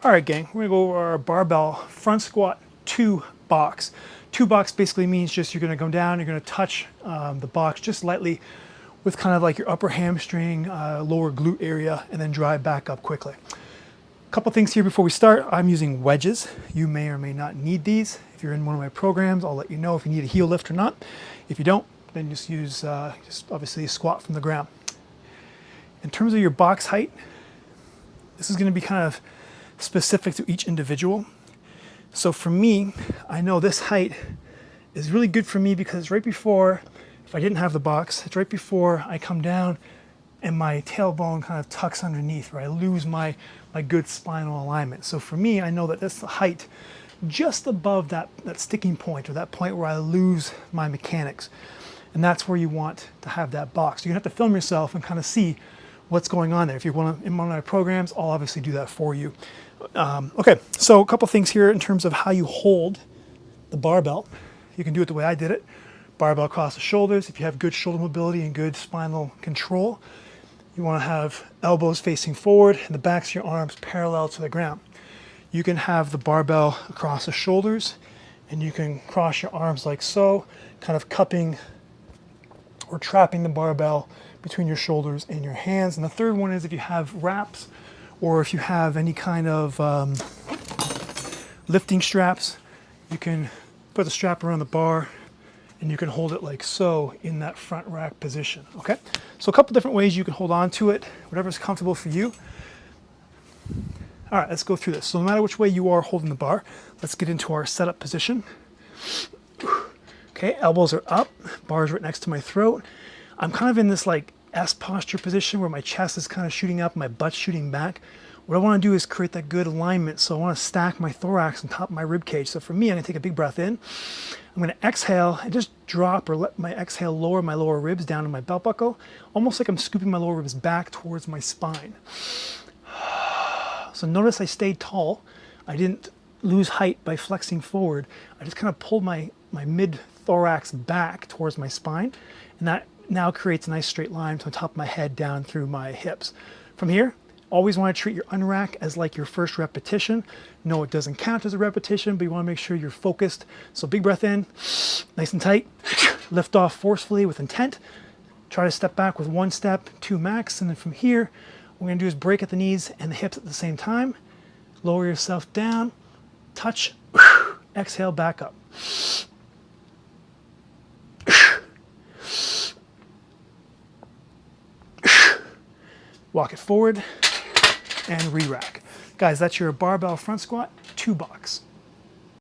All right, gang, we're gonna go over our barbell front squat 2 box. 2 box basically means just you're gonna go down, you're gonna touch the box just lightly with kind of like your upper hamstring, lower glute area, and then drive back up quickly. A couple things here before we start. I'm using wedges. You may or may not need these. If you're in one of my programs, I'll let you know if you need a heel lift or not. If you don't, then just use just obviously squat from the ground. In terms of your box height, this is gonna be kind of specific to each individual. So for me, I know this height is really good for me because right before, if I didn't have the box, it's right before I come down and my tailbone kind of tucks underneath, where I lose my good spinal alignment. So for me, I know that that's the height just above that sticking point, or that point where I lose my mechanics. And that's where you want to have that box. You have to film yourself and kind of see what's going on there. If you're in one of my programs, I'll obviously do that for you. Okay, so a couple things here in terms of how you hold the barbell. You can do it the way I did it. Barbell across the shoulders. If you have good shoulder mobility and good spinal control, you want to have elbows facing forward and the backs of your arms parallel to the ground. You can have the barbell across the shoulders and you can cross your arms like so, kind of cupping or trapping the barbell between your shoulders and your hands. And the third one is if you have wraps or if you have any kind of lifting straps, you can put the strap around the bar and you can hold it like so in that front rack position, okay? So a couple different ways you can hold on to it, whatever's comfortable for you. All right, let's go through this. So no matter which way you are holding the bar, let's get into our setup position. Okay, elbows are up, bar's right next to my throat. I'm kind of in this like S posture position where my chest is kind of shooting up, my butt's shooting back. What I want to do is create that good alignment. So I want to stack my thorax on top of my rib cage. So for me, I'm going to take a big breath in. I'm going to exhale and just drop or let my exhale lower my lower ribs down to my belt buckle, almost like I'm scooping my lower ribs back towards my spine. So notice I stayed tall. I didn't lose height by flexing forward. I just kind of pulled my mid thorax back towards my spine, and that now creates a nice straight line from the top of my head down through my hips. From here, always want to treat your unrack as like your first repetition. No, it doesn't count as a repetition, but you want to make sure you're focused. So big breath in, nice and tight. Lift off forcefully with intent. Try to step back with 1 step, 2 max, and then from here, what we're going to do is break at the knees and the hips at the same time. Lower yourself down, touch, exhale, back up. Walk it forward and re-rack. Guys, that's your barbell front squat 2 box.